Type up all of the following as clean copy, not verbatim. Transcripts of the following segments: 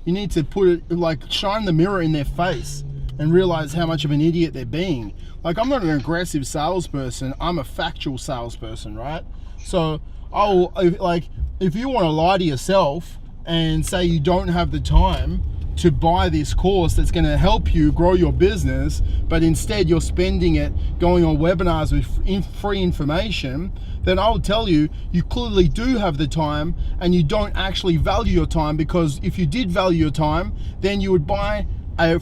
You need to put it, like, shine the mirror in their face and realize how much of an idiot they're being. Like, I'm not an aggressive salesperson, I'm a factual salesperson, right? So if you want to lie to yourself and say you don't have the time to buy this course that's going to help you grow your business, but instead you're spending it going on webinars with free information, then I'll tell you, you clearly do have the time and you don't actually value your time, because if you did value your time, then you would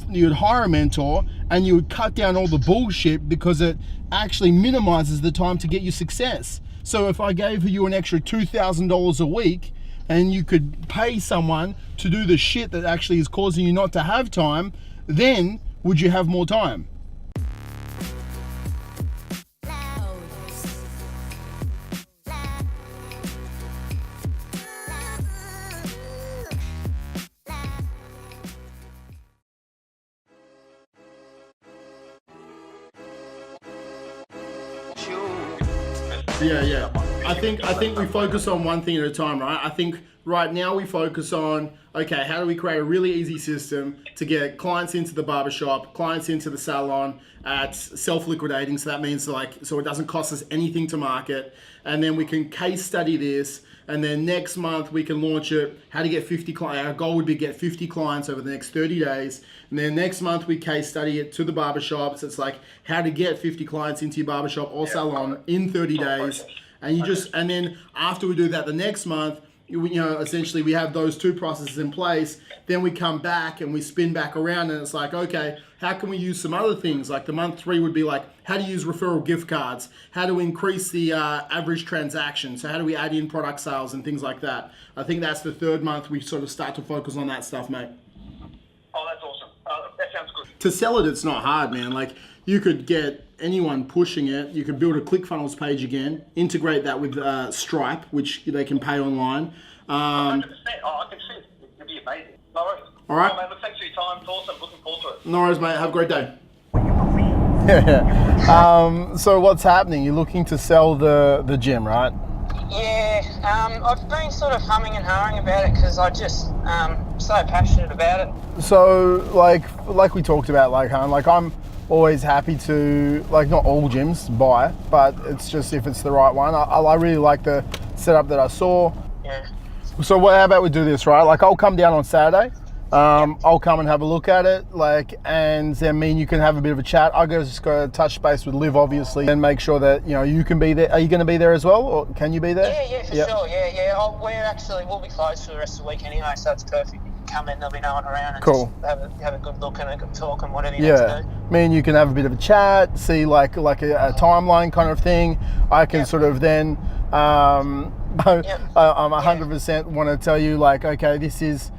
you'd hire a mentor and you would cut down all the bullshit, because it actually minimizes the time to get you success. So if I gave you an extra $2,000 a week and you could pay someone to do the shit that actually is causing you not to have time, then would you have more time? Yeah. I think we focus on one thing at a time, right? I think right now we focus on, okay, how do we create a really easy system to get clients into the barbershop, clients into the salon at self-liquidating. So that means so it doesn't cost us anything to market. And then we can case study this. And then next month we can launch it, how to get 50 clients. Our goal would be get 50 clients over the next 30 days. And then next month we case study it to the barbershop. So it's like how to get 50 clients into your barbershop or salon in 30 days. And then after we do that the next month, essentially we have those two processes in place. Then we come back and we spin back around, and it's like, okay, how can we use some other things? Like the month 3 would be like how to use referral gift cards, how to increase the average transaction. So how do we add in product sales and things like that? I think that's the 3rd month we sort of start to focus on that stuff, mate. Oh, that's awesome. That sounds good. To sell it, it's not hard, man. Like, you could get anyone pushing it. You could build a ClickFunnels page again, integrate that with Stripe, which they can pay online. 100%. I can see it. It'd be amazing. No worries. All right. Oh, man, thanks for your time. It's awesome. Looking forward to it. No worries, mate. Have a great day. So what's happening? You're looking to sell the gym, right? Yeah, I've been sort of humming and hawing about it because I just so passionate about it. So like we talked about, I'm always happy to, not all gyms buy, but it's just if it's the right one. I really like the setup that I saw. Yeah. So how about we do this, right? I'll come down on Saturday. I'll come and have a look at it, and then me and you can have a bit of a chat. I'll just go touch base with Liv, obviously, and make sure that you can be there. Are you going to be there as well, or can you be there? Yeah, for sure. Yeah. We'll be closed for the rest of the week anyway, so it's perfect. You can come in, there'll be no one around, and cool. Just have a good look and a good talk and whatever you need to do. Me and you can have a bit of a chat, see a timeline kind of thing. I can sort of then, I'm 100% want to tell you okay, this is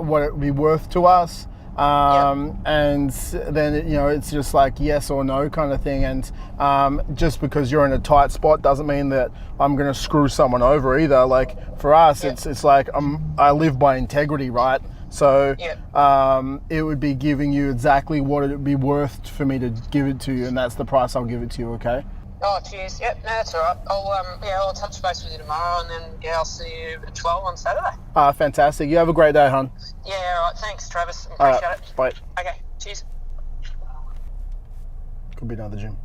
what it would be worth to us, and then it's just yes or no kind of thing, and just because you're in a tight spot doesn't mean that I'm going to screw someone over either. For us, it's I live by integrity, right? So it would be giving you exactly what it would be worth for me to give it to you, and that's the price I'll give it to you. Okay? Oh, cheers. Yep, no, that's all right. I'll touch base with you tomorrow, and then I'll see you at 12 on Saturday. Fantastic. You have a great day, hon. Yeah, all right. Thanks, Travis. Appreciate it. Bye. Okay, cheers. Could be another gym.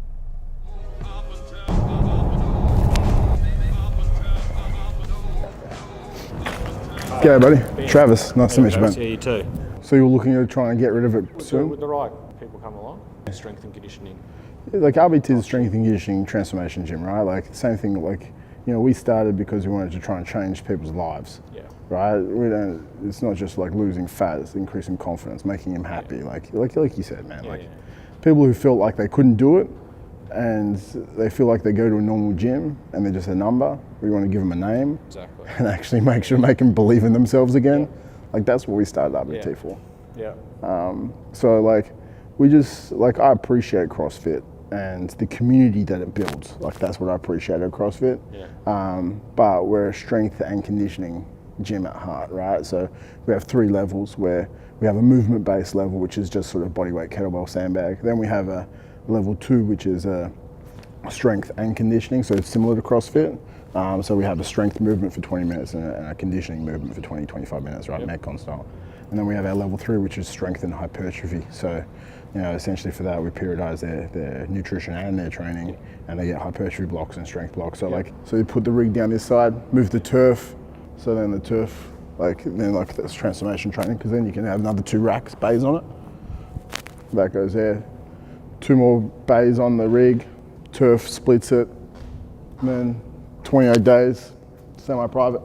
G'day, buddy. Travis. Nice to meet you, man. Yeah, you too. So you're looking to try and get rid of it soon? With the right people come along. Strength and conditioning. RBT is a strength and conditioning transformation gym, right? Same thing. We started because we wanted to try and change people's lives. Yeah. Right. It's not just losing fat; it's increasing confidence, making them happy. Like you said, man. People who felt like they couldn't do it, and they feel like they go to a normal gym and they're just a number. We want to give them a name. Exactly. And actually make them believe in themselves again. Yeah. That's what we started RBT for. Yeah. So we just I appreciate CrossFit and the community that it builds. That's what I appreciate at CrossFit. Yeah. But we're a strength and conditioning gym at heart, right? So we have 3 levels where we have a movement-based level, which is just sort of bodyweight kettlebell sandbag. Then we have a level 2, which is a strength and conditioning, so it's similar to CrossFit. So we have a strength movement for 20 minutes and a conditioning movement for 20-25 minutes, right? Metcon style. And then we have our level 3, which is strength and hypertrophy. So, you know, essentially for that, we periodize their nutrition and their training, and they get hypertrophy blocks and strength blocks. So so you put the rig down this side, move the turf. So then the turf, that's transformation training, because then you can have another 2 racks, bays on it. That goes there. 2 more bays on the rig, turf splits it, and then 28 days, semi-private.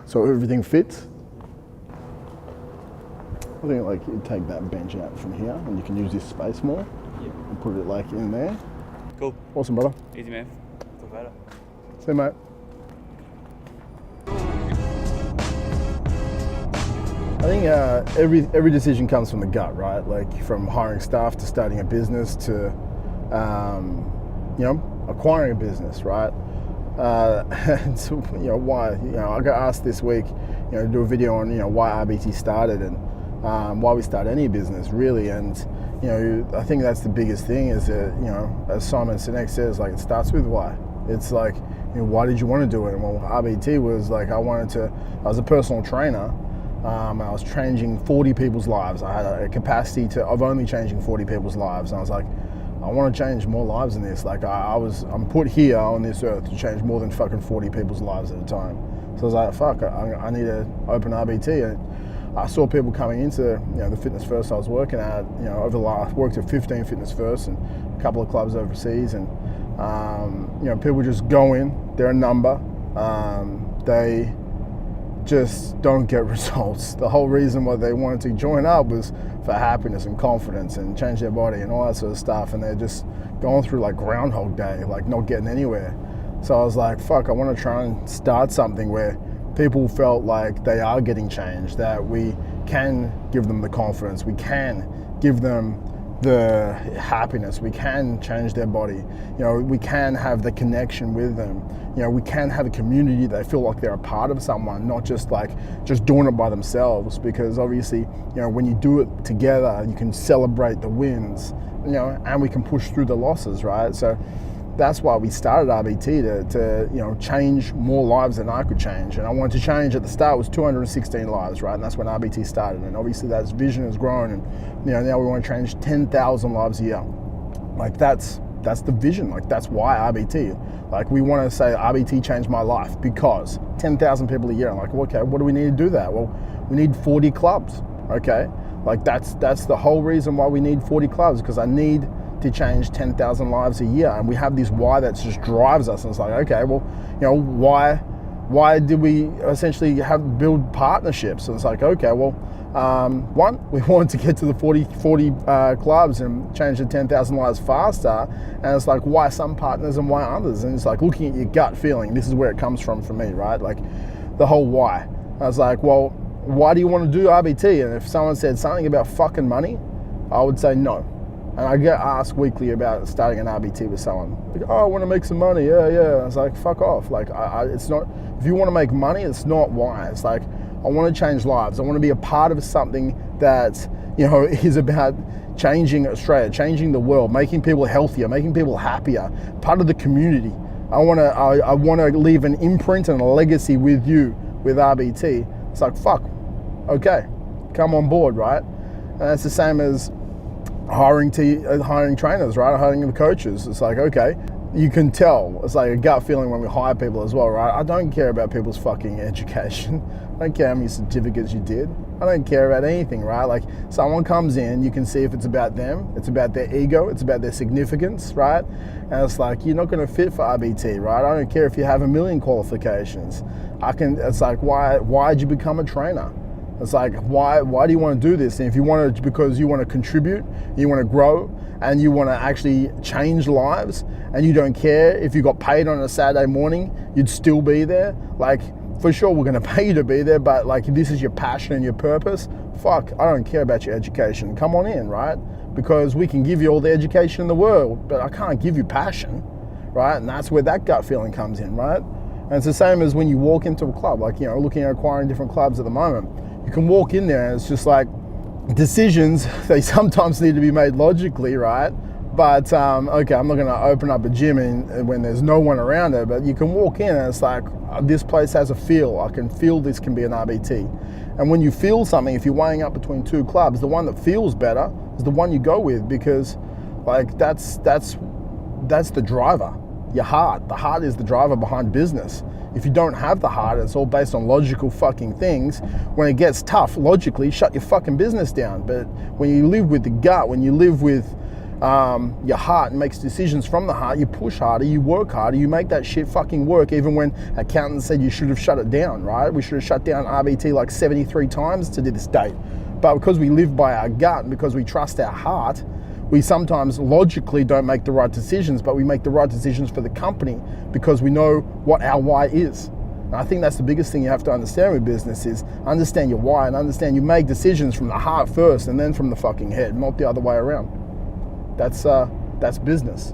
So everything fits. I think like you take that bench out from here and you can use this space more and put it like in there. Cool. Awesome, brother. Easy, man. Talk later. See you, mate. I think every decision comes from the gut, right? Like from hiring staff to starting a business to, you know, acquiring a business, right? And so, you know, why? You know, I got asked this week, you know, to do a video on, you know, why RBT started and why we start any business, really. And, you know, I think that's the biggest thing is that, you know, as Simon Sinek says, like, it starts with why. It's like, you know, why did you want to do it? And well, RBT was like, I was a personal trainer. I was changing 40 people's lives. I had a capacity of only changing 40 people's lives. And I was like, I want to change more lives than this. Like I'm put here on this earth to change more than fucking 40 people's lives at a time. So I was like, fuck, I need to open RBT. And I saw people coming into, you know, the Fitness First I was working at, you know, worked at 15 Fitness First and a couple of clubs overseas. And, you know, people just go in, they're a number. They just don't get results. The whole reason why they wanted to join up was for happiness and confidence and change their body and all that sort of stuff, and they're just going through like Groundhog Day, like not getting anywhere. So I was like, fuck, I want to try and start something where people felt like they are getting changed, that we can give them the confidence, we can give them the happiness, we can change their body, you know, we can have the connection with them, you know, we can have a community. They feel like they're a part of someone, not just doing it by themselves, because obviously, you know, when you do it together, you can celebrate the wins, you know, and we can push through the losses, right? So that's why we started RBT to you know, change more lives than I could change. And I wanted to change at the start was 216 lives, right? And that's when RBT started. And obviously that vision has grown, and you know, now we want to change 10,000 lives a year. Like that's the vision. Like that's why RBT. Like we want to say RBT changed my life because 10,000 people a year. I'm like, okay, what do we need to do that? Well, we need 40 clubs. Okay, like that's the whole reason why we need 40 clubs, because I need to change 10,000 lives a year. And we have this why that just drives us. And it's like, okay, well, you know, why did we essentially build partnerships? And it's like, okay, well, one, we wanted to get to the 40 clubs and change the 10,000 lives faster. And it's like, why some partners and why others? And it's like looking at your gut feeling. This is where it comes from for me, right? Like the whole why. I was like, well, why do you want to do RBT? And if someone said something about fucking money, I would say no. And I get asked weekly about starting an RBT with someone. Like, oh, I want to make some money. Yeah. I was like, fuck off. Like, it's not, if you want to make money, it's not why. It's like, I want to change lives. I want to be a part of something that, you know, is about changing Australia, changing the world, making people healthier, making people happier, part of the community. I want to leave an imprint and a legacy with you, with RBT. It's like, fuck, okay, come on board, right? And that's the same as hiring trainers, right? Hiring the coaches. It's like, okay, you can tell. It's like a gut feeling when we hire people as well, right? I don't care about people's fucking education. I don't care how many certificates you did. I don't care about anything, right? Like someone comes in, you can see if it's about them, it's about their ego, it's about their significance, right? And it's like, you're not going to fit for RBT, right? I don't care if you have 1 million qualifications. It's like, why'd you become a trainer? It's like, why do you want to do this? And if you want to, because you want to contribute, you want to grow, and you want to actually change lives, and you don't care if you got paid on a Saturday morning, you'd still be there. Like, for sure, we're going to pay you to be there, but like, if this is your passion and your purpose, fuck, I don't care about your education. Come on in, right? Because we can give you all the education in the world, but I can't give you passion, right? And that's where that gut feeling comes in, right? And it's the same as when you walk into a club, like, you know, looking at acquiring different clubs at the moment. You can walk in there and it's just like decisions, they sometimes need to be made logically, right? But, okay, I'm not going to open up a gym when there's no one around it, but you can walk in and it's like, this place has a feel. I can feel this can be an RBT. And And when you feel something, if you're weighing up between two clubs, the one that feels better is the one you go with, because like that's the driver. Your heart. The heart is the driver behind business. If you don't have the heart, it's all based on logical fucking things. When it gets tough, logically, shut your fucking business down. But when you live with the gut, when you live with your heart and makes decisions from the heart, you push harder, you work harder, you make that shit fucking work, even when accountants said you should have shut it down, right? We should have shut down RBT like 73 times to this date. But because we live by our gut and because we trust our heart, we sometimes logically don't make the right decisions, but we make the right decisions for the company because we know what our why is. And I think that's the biggest thing you have to understand with business is understand your why and understand you make decisions from the heart first and then from the fucking head, not the other way around. That's business.